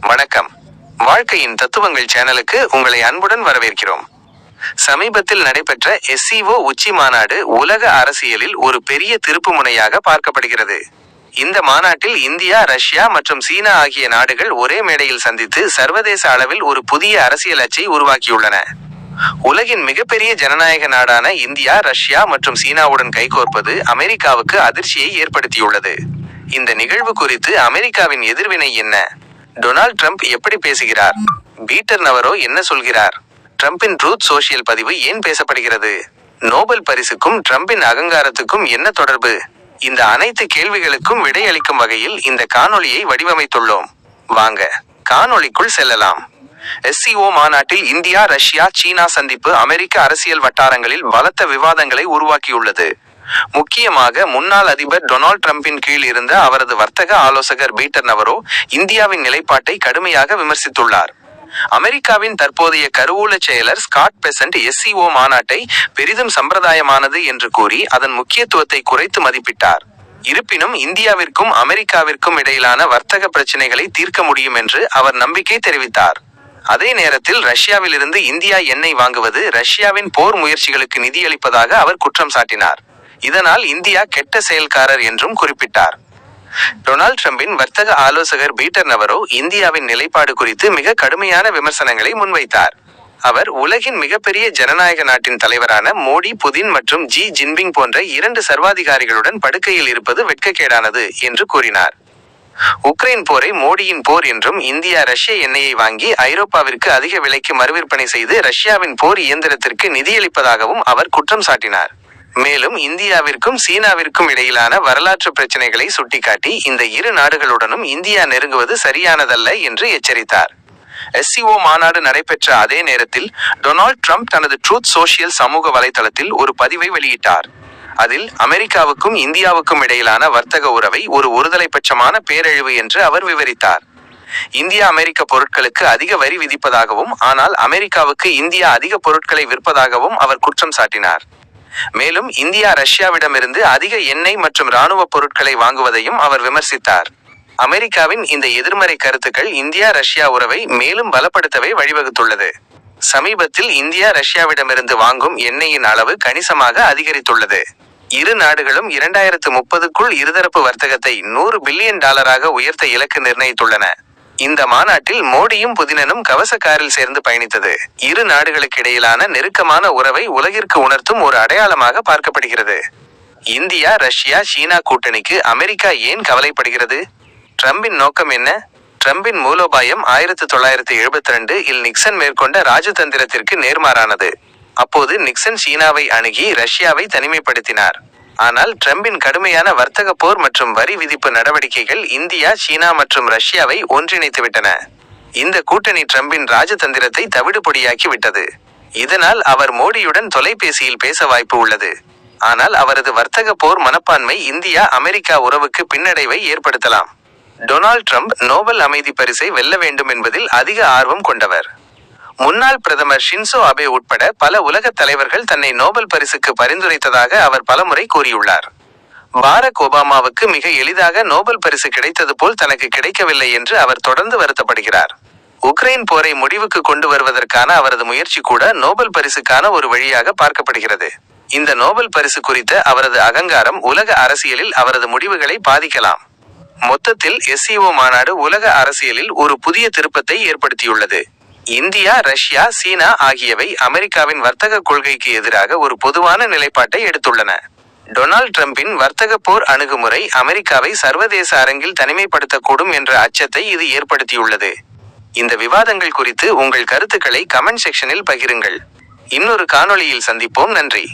வணக்கம். வாழ்க்கையின் தத்துவங்கள் சேனலுக்கு உங்களை அன்புடன் வரவேற்கிறோம். சமீபத்தில் நடைபெற்ற SCO உச்சி மாநாடு உலக அரசியலில் ஒரு பெரிய திருப்புமுனையாக பார்க்கப்படுகிறது. இந்த மாநாட்டில் இந்தியா, ரஷ்யா மற்றும் சீனா ஆகிய நாடுகள் ஒரே மேடையில் சந்தித்து சர்வதேச அளவில் ஒரு புதிய அரசியல் அச்சை உருவாக்கியுள்ளன. உலகின் மிகப்பெரிய ஜனநாயக நாடான இந்தியா, ரஷ்யா மற்றும் சீனாவுடன் கைகோர்ப்பது அமெரிக்காவுக்கு அதிர்ச்சியை ஏற்படுத்தியுள்ளது. இந்த நிகழ்வு குறித்து அமெரிக்காவின் எதிர்வினை என்ன? டொனால்ட் ட்ரம்ப் எப்படி பேசுகிறார்? பீட்டர் நவரோ என்ன சொல்கிறார்? ட்ரம்பின் ட்ரூத் சோஷியல் பதிவு ஏன் பேசப்படுகிறது? நோபல் பரிசுக்கும் ட்ரம்பின் அகங்காரத்துக்கும் என்ன தொடர்பு? இந்த அனைத்து கேள்விகளுக்கும் விடையளிக்கும் வகையில் இந்த காணொளியை வடிவமைத்துள்ளோம். வாங்க காணொளிக்குள் செல்லலாம். SCO மாநாட்டில் இந்தியா, ரஷ்யா, சீனா சந்திப்பு அமெரிக்க அரசியல் வட்டாரங்களில் பலத்த விவாதங்களை உருவாக்கியுள்ளது. முக்கியமாக முன்னாள் அதிபர் டொனால்ட் ட்ரம்பின் கீழ் இருந்த அவரது வர்த்தக ஆலோசகர் பீட்டர் நவரோ இந்தியாவின் நிலைப்பாட்டை கடுமையாக விமர்சித்துள்ளார். அமெரிக்காவின் தற்போதைய கருவூல செயலர் ஸ்காட் பெசன்ட் SCO மாநாட்டை பெரிதும் சம்பிரதாயமானது என்று கூறி அதன் முக்கியத்துவத்தை குறைத்து மதிப்பிட்டார். இருப்பினும் இந்தியாவிற்கும் அமெரிக்காவிற்கும் இடையிலான வர்த்தக பிரச்சினைகளை தீர்க்க முடியும் என்று அவர் நம்பிக்கை தெரிவித்தார். அதே நேரத்தில் ரஷ்யாவிலிருந்து இந்தியா எண்ணெய் வாங்குவது ரஷ்யாவின் போர் முயற்சிகளுக்கு நிதியளிப்பதாக அவர் குற்றம் சாட்டினார். இதனால் இந்தியா கெட்ட செயல்காரர் என்றும் குறிப்பிட்டார். டொனால்ட் ட்ரம்பின் வர்த்தக ஆலோசகர் பீட்டர் நவரோ இந்தியாவின் நிலைப்பாடு குறித்து மிக கடுமையான விமர்சனங்களை முன்வைத்தார். அவர் உலகின் மிகப்பெரிய ஜனநாயக நாட்டின் தலைவரான மோடி, புதின் மற்றும் ஜி ஜின்பிங் போன்ற 2 சர்வாதிகாரிகளுடன் படுக்கையில் இருப்பது வெட்கக்கேடானது என்று கூறினார். உக்ரைன் போரை மோடியின் போர் என்றும், இந்தியா ரஷ்ய எண்ணெயை வாங்கி ஐரோப்பாவிற்கு அதிக விலைக்கு மறுவிற்பனை செய்து ரஷ்யாவின் போர் இயந்திரத்திற்கு நிதியளிப்பதாகவும் அவர் குற்றம் சாட்டினார். மேலும் இந்தியாவிற்கும் சீனாவிற்கும் இடையிலான வரலாற்று பிரச்சினைகளை சுட்டிக்காட்டி இந்த இரு நாடுகளுடனும் இந்தியா நெருங்குவது சரியானதல்ல என்று எச்சரித்தார். SCO மாநாடு நடைபெற்ற அதே நேரத்தில் டொனால்ட் ட்ரம்ப் தனது ட்ரூத் சோஷியல் சமூக வலைதளத்தில் ஒரு பதிவை வெளியிட்டார். அதில் அமெரிக்காவுக்கும் இந்தியாவுக்கும் இடையிலான வர்த்தக உறவை ஒரு ஒருதலைபட்சமான பேரழிவு என்று அவர் விவரித்தார். இந்தியா அமெரிக்க பொருட்களுக்கு அதிக வரி விதிப்பதாகவும், ஆனால் அமெரிக்காவுக்கு இந்தியா அதிக பொருட்களை விற்பதாகவும் அவர் குற்றம் சாட்டினார். மேலும் இந்தியா ரஷ்யாவிடமிருந்து அதிக எண்ணெய் மற்றும் இராணுவ பொருட்களை வாங்குவதையும் அவர் விமர்சித்தார். அமெரிக்காவின் இந்த எதிர்மறை கருத்துக்கள் இந்தியா ரஷ்யா உறவை மேலும் பலப்படுத்தவே வழிவகுத்துள்ளது. சமீபத்தில் இந்தியா ரஷ்யாவிடமிருந்து வாங்கும் எண்ணெயின் அளவு கணிசமாக அதிகரித்துள்ளது. இரு நாடுகளும் 2030க்குள் இருதரப்பு வர்த்தகத்தை $100 பில்லியன் உயர்த்த இலக்கு நிர்ணயித்துள்ளன. இந்த மாநாட்டில் மோடியும் புதினனும் கவச காரில் சேர்ந்து பயணித்தது இரு நாடுகளுக்கிடையிலான நெருக்கமான உறவை உலகிற்கு உணர்த்தும் ஒரு அடையாளமாக பார்க்கப்படுகிறது. இந்தியா, ரஷ்யா, சீனா கூட்டணிக்கு அமெரிக்கா ஏன் கவலைப்படுகிறது? ட்ரம்பின் நோக்கம் என்ன? ட்ரம்பின் மூலோபாயம் 1972 இல் நிக்சன் மேற்கொண்ட ராஜதந்திரத்திற்கு நேர்மாறானது. அப்போது நிக்சன் சீனாவை அணுகி ரஷ்யாவை தனிமைப்படுத்தினார். ஆனால் ட்ரம்பின் கடுமையான வர்த்தக போர் மற்றும் வரி விதிப்பு நடவடிக்கைகள் இந்தியா, சீனா மற்றும் ரஷ்யாவை ஒன்றிணைத்துவிட்டன. இந்த கூட்டணி ட்ரம்பின் ராஜதந்திரத்தை தவிடுபொடியாக்கி விட்டது. இதனால் அவர் மோடியுடன் தொலைபேசியில் பேச வாய்ப்பு உள்ளது. ஆனால் அவரது வர்த்தக போர் மனப்பான்மை இந்தியா அமெரிக்கா உறவுக்கு பின்னடைவை ஏற்படுத்தலாம். டொனால்ட் ட்ரம்ப் நோபல் அமைதி பரிசை வெல்ல வேண்டும் என்பதில் அதிக ஆர்வம் கொண்டவர். முன்னாள் பிரதமர் ஷின்சோ அபே உட்பட பல உலக தலைவர்கள் தன்னை நோபல் பரிசுக்கு பரிந்துரைத்ததாக அவர் பலமுறை கூறியுள்ளார். பாரக் ஒபாமாவுக்கு மிக எளிதாக நோபல் பரிசு கிடைத்தது போல் தனக்கு கிடைக்கவில்லை என்று அவர் தொடர்ந்து வருத்தப்படுகிறார். உக்ரைன் போரை முடிவுக்கு கொண்டு வருவதற்கான அவரது முயற்சி கூட நோபல் பரிசுக்கான ஒரு வழியாக பார்க்கப்படுகிறது. இந்த நோபல் பரிசு குறித்த அவரது அகங்காரம் உலக அரசியலில் அவரது முடிவுகளை பாதிக்கலாம். மொத்தத்தில் SCO மாநாடு உலக அரசியலில் ஒரு புதிய திருப்பத்தை ஏற்படுத்தியுள்ளது. இந்தியா, ரஷ்யா, சீனா ஆகியவை அமெரிக்காவின் வர்த்தக கொள்கைக்கு எதிராக ஒரு பொதுவான நிலைப்பாட்டை எடுத்துள்ளன. டொனால்ட் ட்ரம்பின் வர்த்தக போர் அணுகுமுறை அமெரிக்காவை சர்வதேச அரங்கில் தனிமைப்படுத்தக்கூடும் என்ற அச்சத்தை இது ஏற்படுத்தியுள்ளது. இந்த விவாதங்கள் குறித்து உங்கள் கருத்துக்களை கமெண்ட் செக்ஷனில் பகிருங்கள். இன்னொரு காணொளியில் சந்திப்போம். நன்றி.